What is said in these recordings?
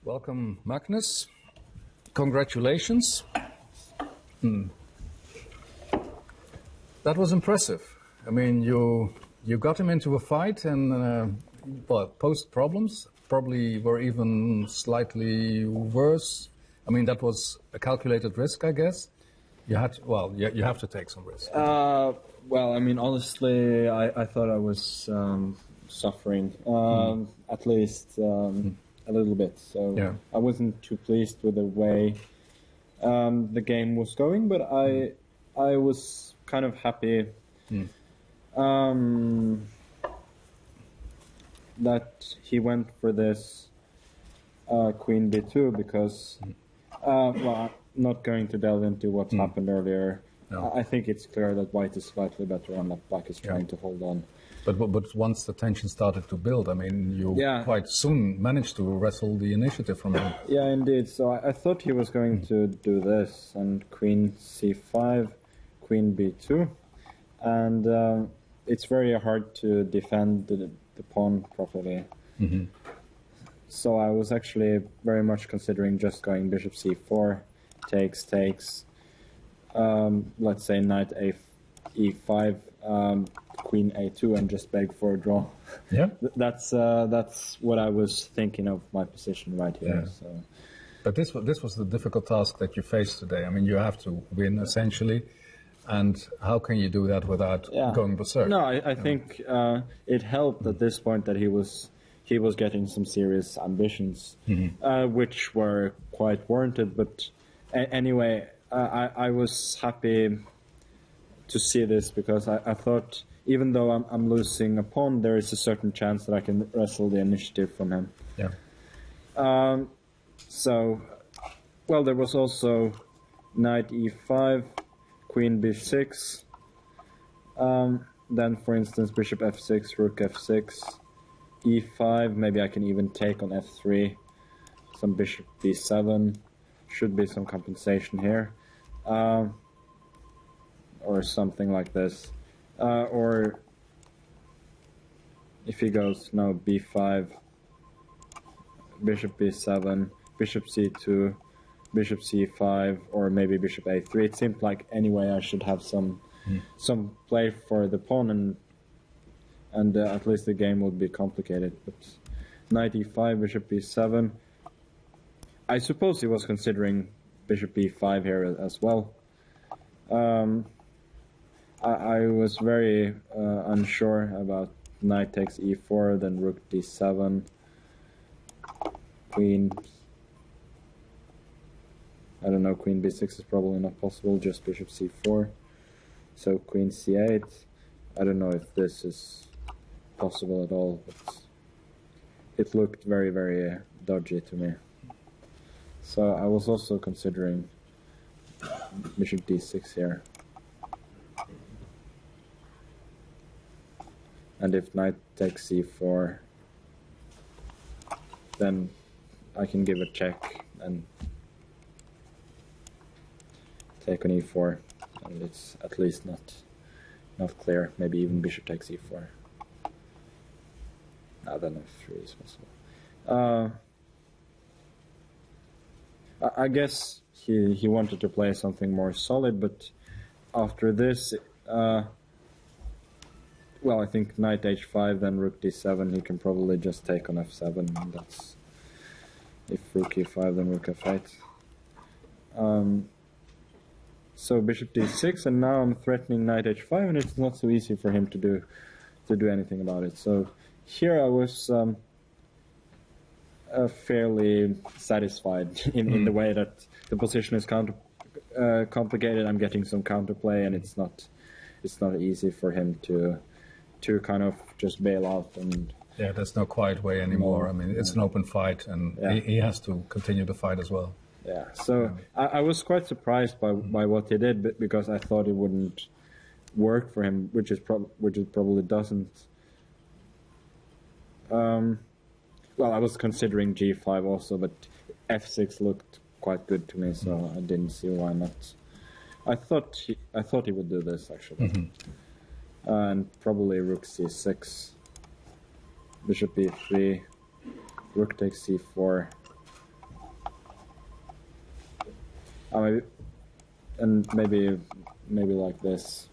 Welcome, Magnus. Congratulations. That was impressive. I mean, you got him into a fight and posed problems, probably were even slightly worse. I mean, that was a calculated risk, I guess. You have to take some risk. Well, I mean, honestly, I thought I was suffering, at least a little bit. So Yeah. I wasn't too pleased with the way the game was going, but I was kind of happy that he went for this Queen B2 because, well, I'm not going to delve into what happened earlier. No. I think it's clear that white is slightly better and that black is trying to hold on. But once the tension started to build, I mean, you quite soon managed to wrestle the initiative from him. Yeah, indeed. So I thought he was going to do this, and Queen C5, Queen B2. And it's very hard to defend the pawn properly. Mm-hmm. So I was actually very much considering just going Bishop C4, takes, let's say Knight E5, Queen A2, and just beg for a draw. Yeah, that's what I was thinking of my position right here. Yeah. So. But this was the difficult task that you faced today. I mean, you have to win essentially, and how can you do that without going berserk? No, I think it helped at this point that he was getting some serious ambitions, which were quite warranted. But anyway, I was happy to see this because I thought, even though I'm losing a pawn, there is a certain chance that I can wrestle the initiative from him. Yeah. So, well, there was also Knight E5, Queen B6. Then, for instance, Bishop F6, Rook F6, E5. Maybe I can even take on F3. Some Bishop B7. Should be some compensation here. Or something like this. Or if he goes, no, B5, Bishop B7, Bishop C2, Bishop C5, or maybe Bishop A3. It seemed like anyway I should have some play for the pawn, and at least the game would be complicated. But Knight E5, Bishop B7. I suppose he was considering Bishop B5 here as well. I was very unsure about Knight takes E4, then Rook D7, Queen. I don't know, Queen B6 is probably not possible, just Bishop C4. So Queen C8. I don't know if this is possible at all, but it looked very, very dodgy to me. So I was also considering Bishop D6 here. And if Knight takes C4, then I can give a check and take on E4, and it's at least not clear. Maybe even Bishop takes E4. Then F3 is possible. I guess he wanted to play something more solid, but after this, well, I think Knight H5, then Rook D7, he can probably just take on F7, and that's if Rook E5, then Rook F8. So Bishop D6, and now I'm threatening Knight H5, and it's not so easy for him to do anything about it. So here I was fairly satisfied in the way that the position is complicated. I'm getting some counterplay, and it's not easy for him to kind of just bail out. And yeah, there's no quiet way anymore. I mean, it's an open fight, and he has to continue the fight as well. Yeah, so I was quite surprised by what he did, because I thought it wouldn't work for him, which it probably doesn't. Well, I was considering G5 also, but F6 looked quite good to me, so I didn't see why not. I thought he would do this actually, and probably Rook C6, Bishop B3, Rook takes C4. maybe, and maybe like this.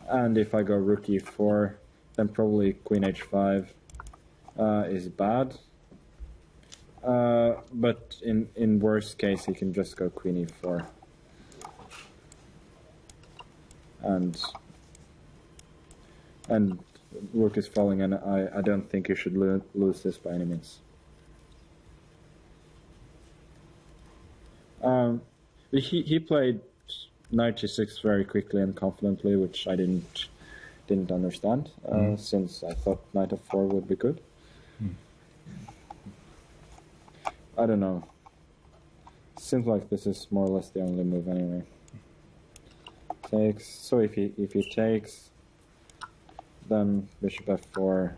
And if I go rook e4, then probably queen h5 is bad. But in worst case, he can just go queen e4. And rook is falling, and I don't think you should lose this by any means. He played knight g6 very quickly and confidently, which I didn't understand, since I thought knight f4 would be good. I don't know. Seems like this is more or less the only move anyway. Takes. So if he takes, then bishop f4.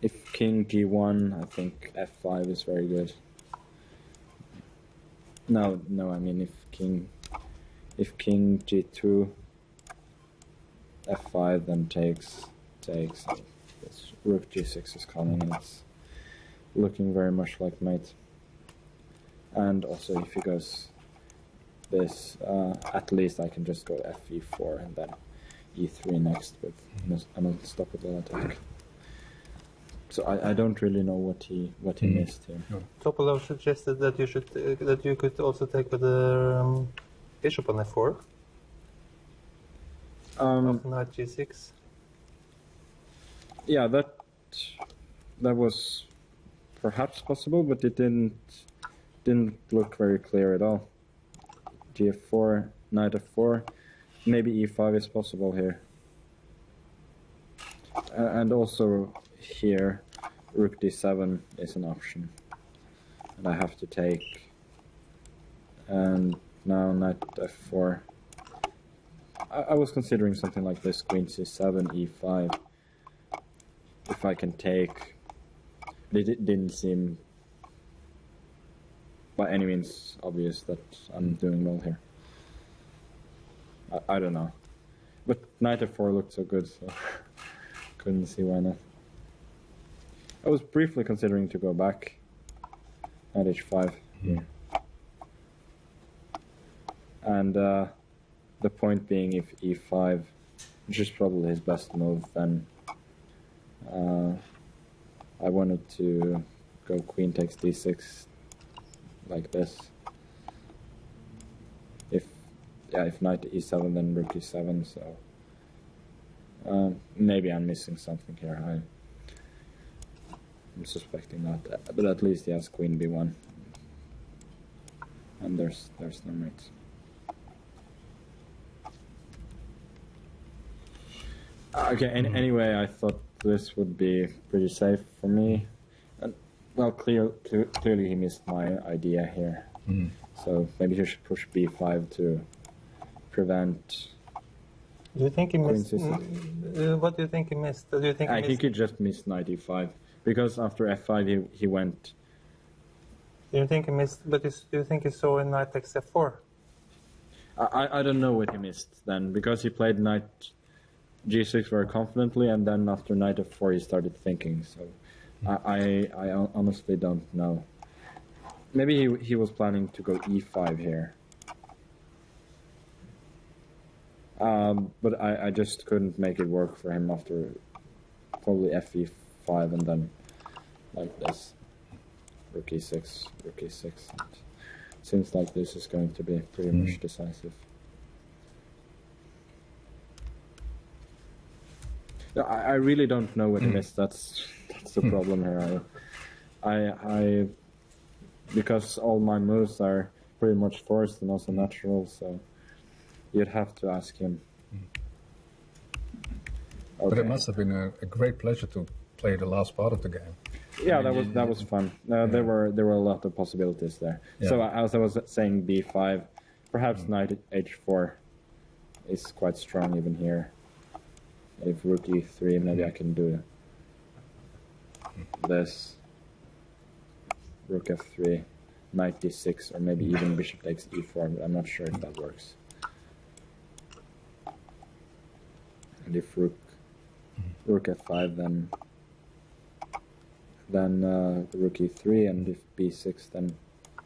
If king g1, I think f5 is very good. No, I mean if king g2, f5, then takes. This rook g6 is coming, and it's looking very much like mate. And also if he goes this, at least I can just go fe4 and then e3 next with an unstoppable attack. So I don't really know what he missed here. Topolov suggested that you could also take with the bishop on f4. Of knight g6. Yeah, that was perhaps possible, but it didn't look very clear at all. Gf4, knight f4, maybe e5 is possible here, and also here rook d7 is an option, and I have to take. And now knight f4. I was considering something like this: queen c7, e5. If I can take, but it didn't seem by any means obvious that I'm doing well here. I don't know, but knight f4 looked so good, so couldn't see why not. I was briefly considering to go back at h5 here, and the point being, if e5, which is probably his best move, then I wanted to go queen takes d6 like this. If knight e7, then rook e7. So maybe I'm missing something here. I'm suspecting that, but at least he has queen b1, and there's no mate. Okay. Anyway, I thought this would be pretty safe for me, and well, clearly he missed my idea here. So maybe he should push b5 to prevent. Do you think he missed? What do you think he missed? Do you think? I think he just missed knight e5, because after f5 he went. Do you think he missed? But do you think he saw a knight takes f4? I don't know what he missed then, because he played knight g6 very confidently, and then after knight f4 he started thinking. So I honestly don't know. Maybe he was planning to go e5 here. But I just couldn't make it work for him after probably fe5 and then like this. Rook e6, rook e6. Seems like this is going to be pretty much decisive. No, I really don't know what he missed. That's the problem here. I because all my moves are pretty much forced and also natural, so you'd have to ask him. Okay. But it must have been a great pleasure to play the last part of the game. Yeah, that was fun. There were a lot of possibilities there. Yeah. So as I was saying, b5, perhaps knight h4 is quite strong even here. If rook e3, maybe I can do this. Rook f3, knight d6, or maybe even bishop takes e4, but I'm not sure if that works. And if rook f5, then rook e3, and if b6, then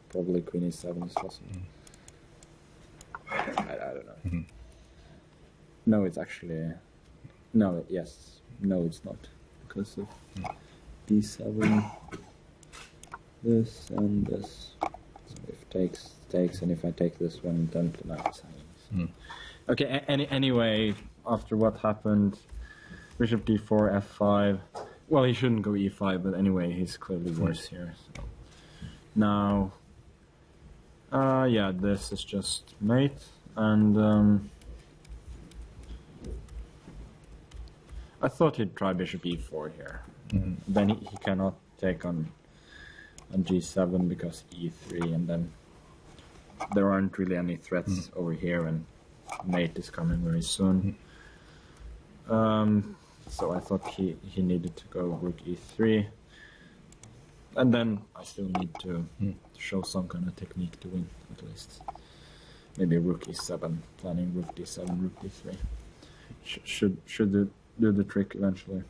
probably queen e7 is possible. I don't know. No, it's actually no. Yes, no, it's not because of d7. This and this. So if takes, and if I take this one, then the knight is hanging. So. Okay. Anyway, after what happened, bishop d4, f5. Well, he shouldn't go e5, but anyway, he's clearly worse here. So now, yeah, this is just mate, and I thought he'd try bishop e4 here. Then he cannot take on g7 because e3, and then there aren't really any threats over here, and mate is coming very soon. So I thought he needed to go rook e3, and then I still need to show some kind of technique to win, at least. Maybe rook e7, planning rook d7, rook d3. Should do the trick eventually.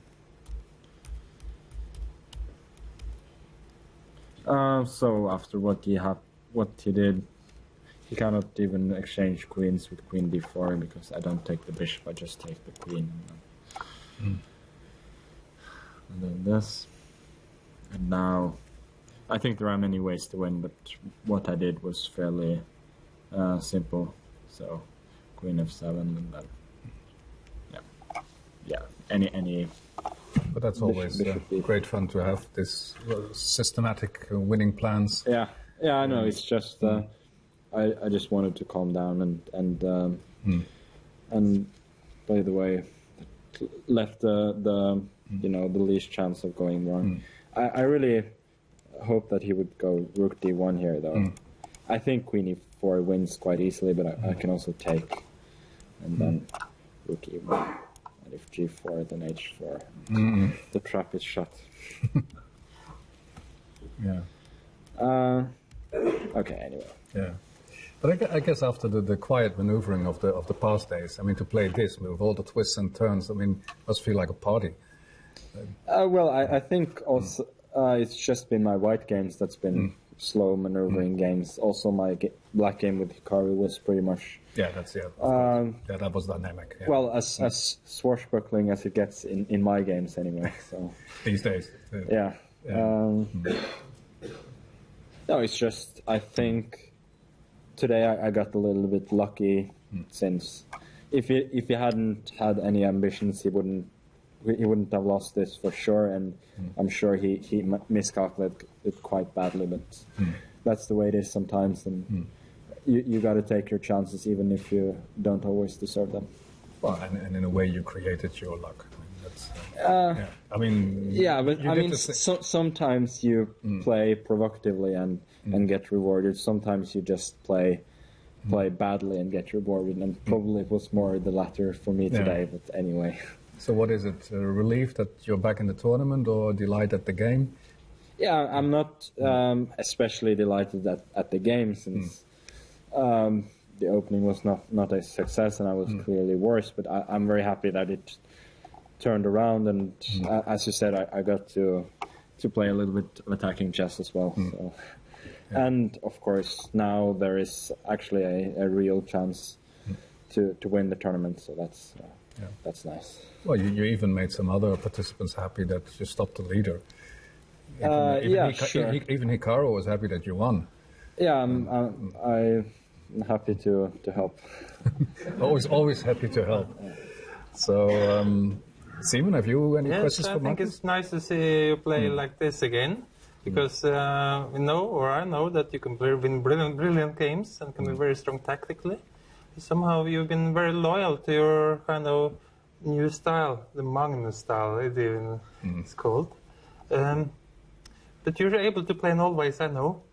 So after what he did, he cannot even exchange queens with queen d4 because I don't take the bishop, I just take the queen. And then this. And now, I think there are many ways to win, but what I did was fairly simple. So, queen f7 and then, yeah, any. But that's always great fun to have this systematic winning plans. Yeah, I know. It's just I just wanted to calm down and by the way, left the least chance of going wrong. I really hope that he would go rook d1 here, though. I think queen e4 wins quite easily, but I can also take, and then rook e1. And if g4, then h4. The trap is shut. Yeah. Okay. Anyway. Yeah. But I guess after the quiet maneuvering of the past days, I mean, to play this move, all the twists and turns, I mean, must feel like a party. Well, I think also it's just been my white games that's been slow maneuvering games. Also, my black game with Hikaru was pretty much. Yeah, that's yeah. Yeah, that was dynamic. Yeah. Well, as swashbuckling as it gets in my games anyway. So these days. Yeah. No, it's just I think today I got a little bit lucky since if he hadn't had any ambitions, he wouldn't have lost this for sure, and I'm sure he miscalculated it quite badly. But that's the way it is sometimes, and you got to take your chances even if you don't always deserve them. Well, and in a way, you created your luck. I mean, that's, I mean, yeah, but I mean, sometimes you play provocatively and get rewarded. Sometimes you just play badly and get rewarded, and probably it was more the latter for me today. But anyway. So what is it? Relief that you're back in the tournament, or delight at the game? Yeah, I'm not especially delighted at the game since the opening was not a success, and I was clearly worse. But I'm very happy that it turned around, and as you said, I got to play a little bit of attacking chess as well. So. Yeah. And of course, now there is actually a real chance to win the tournament. So that's nice. Well, you even made some other participants happy that you stopped the leader. Sure. Even Hikaru was happy that you won. Yeah, I'm happy to help. always happy to help. So, Simon, have you any questions for Magnus? I think it's nice to see you play like this again, because I know that you can win brilliant games and can be very strong tactically. Somehow you've been very loyal to your kind of new style, the Magnus style, it's called. But you're able to play in all ways, I know.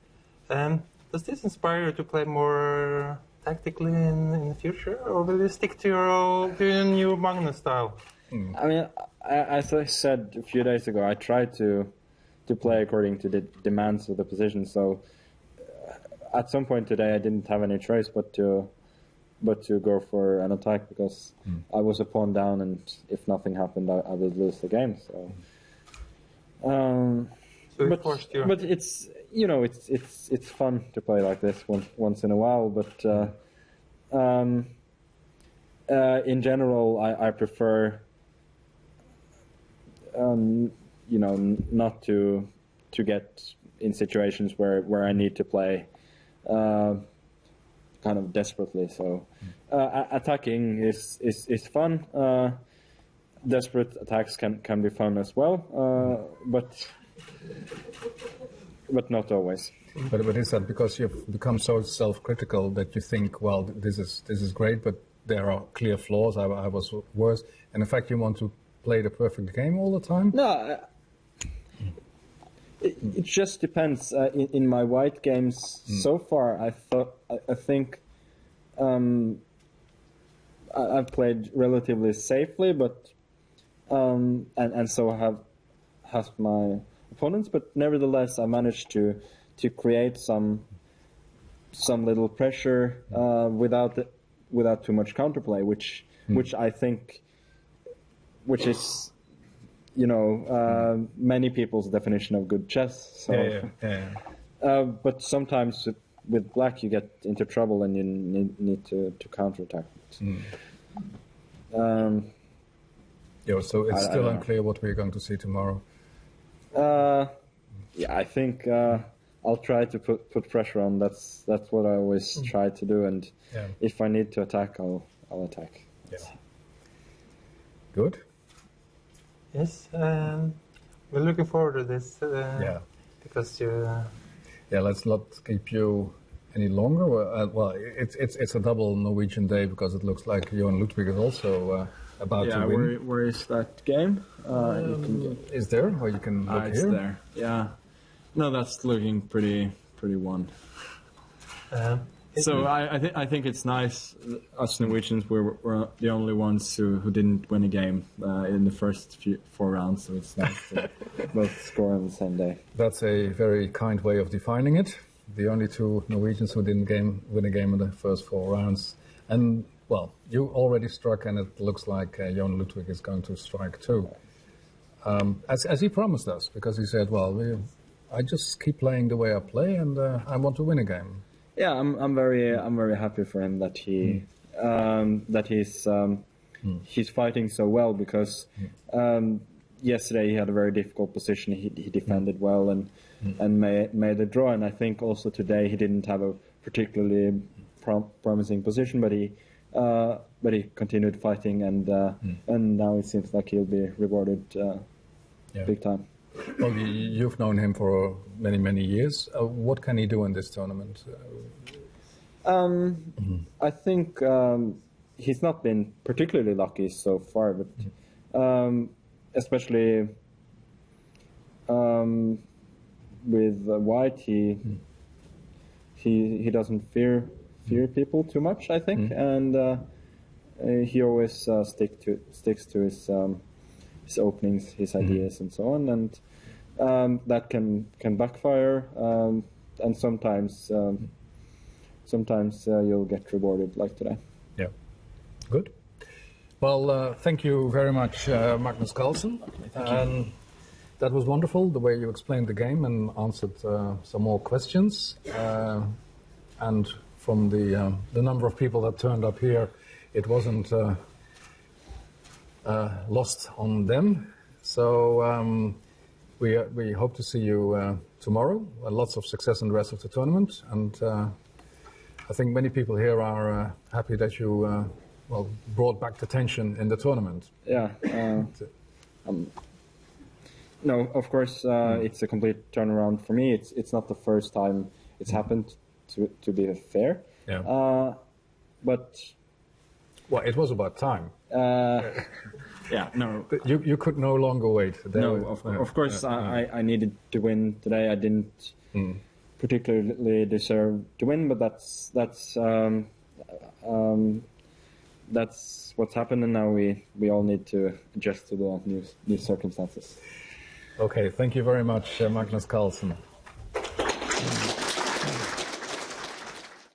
Does this inspire you to play more tactically in the future, or will you stick to your new Magnus style? I mean, as I said a few days ago, I tried to play according to the demands of the position. So at some point today, I didn't have any choice but to go for an attack, because I was a pawn down, and if nothing happened, I would lose the game. So, but it's you know, it's fun to play like this once in a while, but in general, I prefer, you know, not to get in situations where I need to play kind of desperately. So attacking is fun. Desperate attacks can be fun as well, but not always. But is that because you've become so self-critical that you think, well, this is great, but there are clear flaws. I was worse, and in fact, you want to play the perfect game all the time? No, it just depends. In my white games so far, I think I've played relatively safely, but and so have my opponents. But nevertheless, I managed to create some little pressure without too much counterplay, which I think, which is, you know, many people's definition of good chess. So, but sometimes with black you get into trouble and you need to counterattack it. Yeah, so it's still unclear what we're going to see tomorrow. Yeah, I think I'll try to put pressure on. That's what I always try to do, and if I need to attack, I'll attack. Yeah. Good. Yes, we're looking forward to this. Because you. Yeah, let's not keep you any longer. Well, it's a double Norwegian day because it looks like Johan Ludwig is also about to win. Yeah, where is that game? Is there, or you can look it's here? there. Yeah. No, that's looking pretty one. So I think it's nice. Us Norwegians we're the only ones who didn't win a game in the first 4 rounds. So it's nice to both score on the same day. That's a very kind way of defining it. The only 2 Norwegians who didn't win a game in the first 4 rounds. And well, you already struck, and it looks like Johan Ludwig is going to strike too, as he promised us, because he said, "Well, I just keep playing the way I play, and I want to win a game." Yeah, I'm very happy for him that he's fighting so well, because yesterday he had a very difficult position. He defended well and made a draw, and I think also today he didn't have a particularly promising position, but he continued fighting, and now it seems like he'll be rewarded big time. Well, you've known him for many years. What can he do in this tournament? I think he's not been particularly lucky so far, but especially with white, he doesn't fear people too much, I think, and he always sticks to his openings, his ideas, and so on, and that can backfire, and sometimes you'll get rewarded like today. Yeah, good. Well, thank you very much, Magnus Carlsen. That was wonderful, the way you explained the game and answered some more questions. And from the number of people that turned up here, it wasn't lost on them. So we hope to see you tomorrow. Lots of success in the rest of the tournament. And I think many people here are happy that you brought back the tension in the tournament. Yeah. No, of course, it's a complete turnaround for me. It's not the first time it's happened, to be fair. Yeah. But well, it was about time. Yeah, no. You could no longer wait. Of course, I needed to win today. I didn't particularly deserve to win, but that's what's happened, and now we all need to adjust to the new circumstances. Okay, thank you very much, Magnus Carlsen.